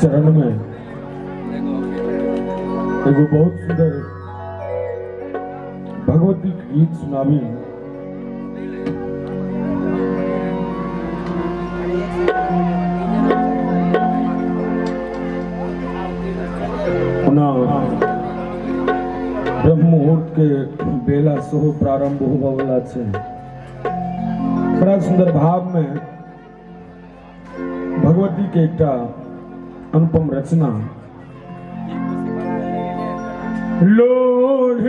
चरण में एगो बहुत सुंदर भगवती गीत सुनावी। ब्रह्म मुहूर्त के बेला सोह प्रारंभ होगा वाला छे। बड़ा सुंदर भाव में भगवती के एकटा अनुपम रचना लोढ़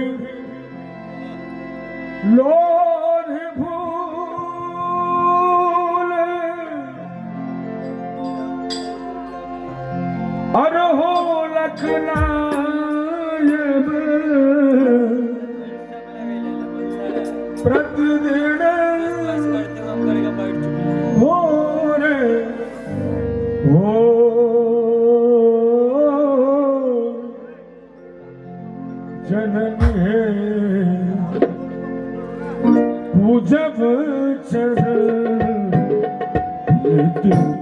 लोढ़ भूल अरहो लखना प्रतिदिन हो रे हो जननी पूजब चरण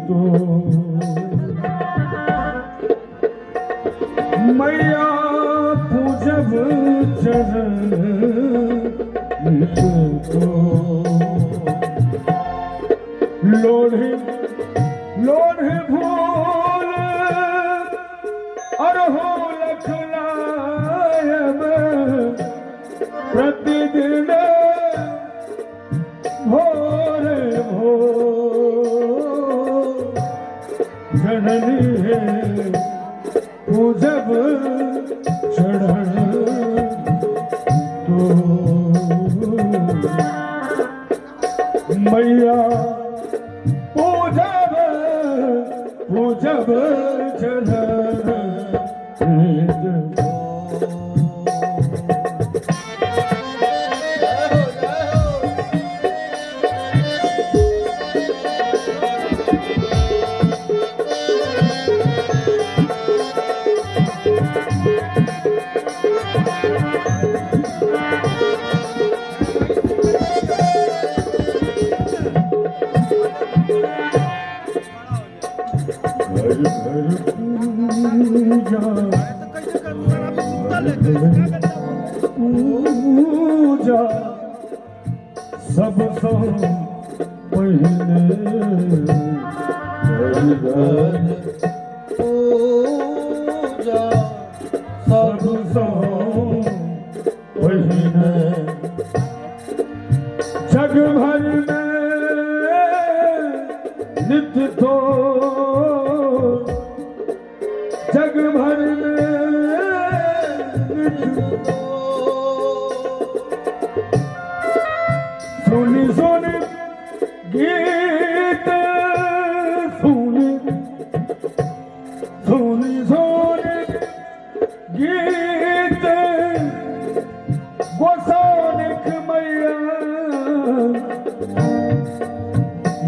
तो मैया पूजब चरण तो लोढ़े लोढ़े भूल अरहो लखलायब प्रतिदिन भोरे भो जननी है पूजब चढ़ तो मैया पूजब पूजब चढ़ पूजा सब सो पहले पूजा सब सो पहले जग भर में नित्य तो जग भर में सुनी सुनी गीत सुनी सुनी सुनी गीत गोसानिक मैया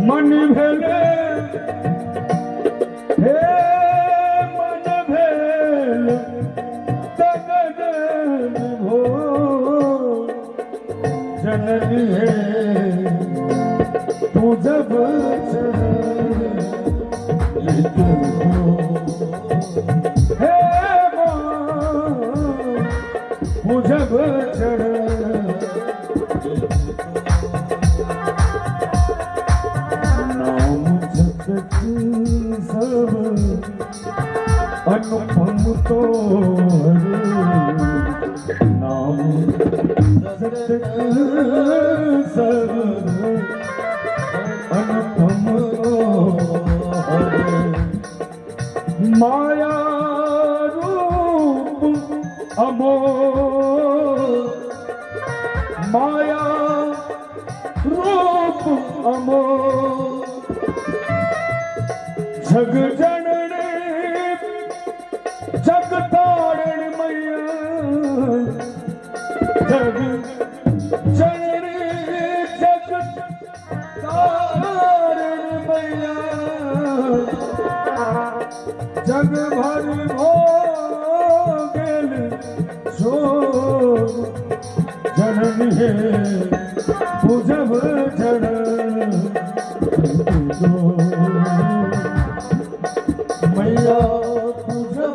मन भेले हे मन भेल तगन भो जननी है पूजब हे पूजब नाम जगत सब अनुपम तो नाम जगत सब अनुपम माया रूप अमोल माया रूप अमोल जग जननी जग तारण मैया जग जननी जग तारण मैया जग भर भो गेल जो जननी है पूजब चरण मैया तुझं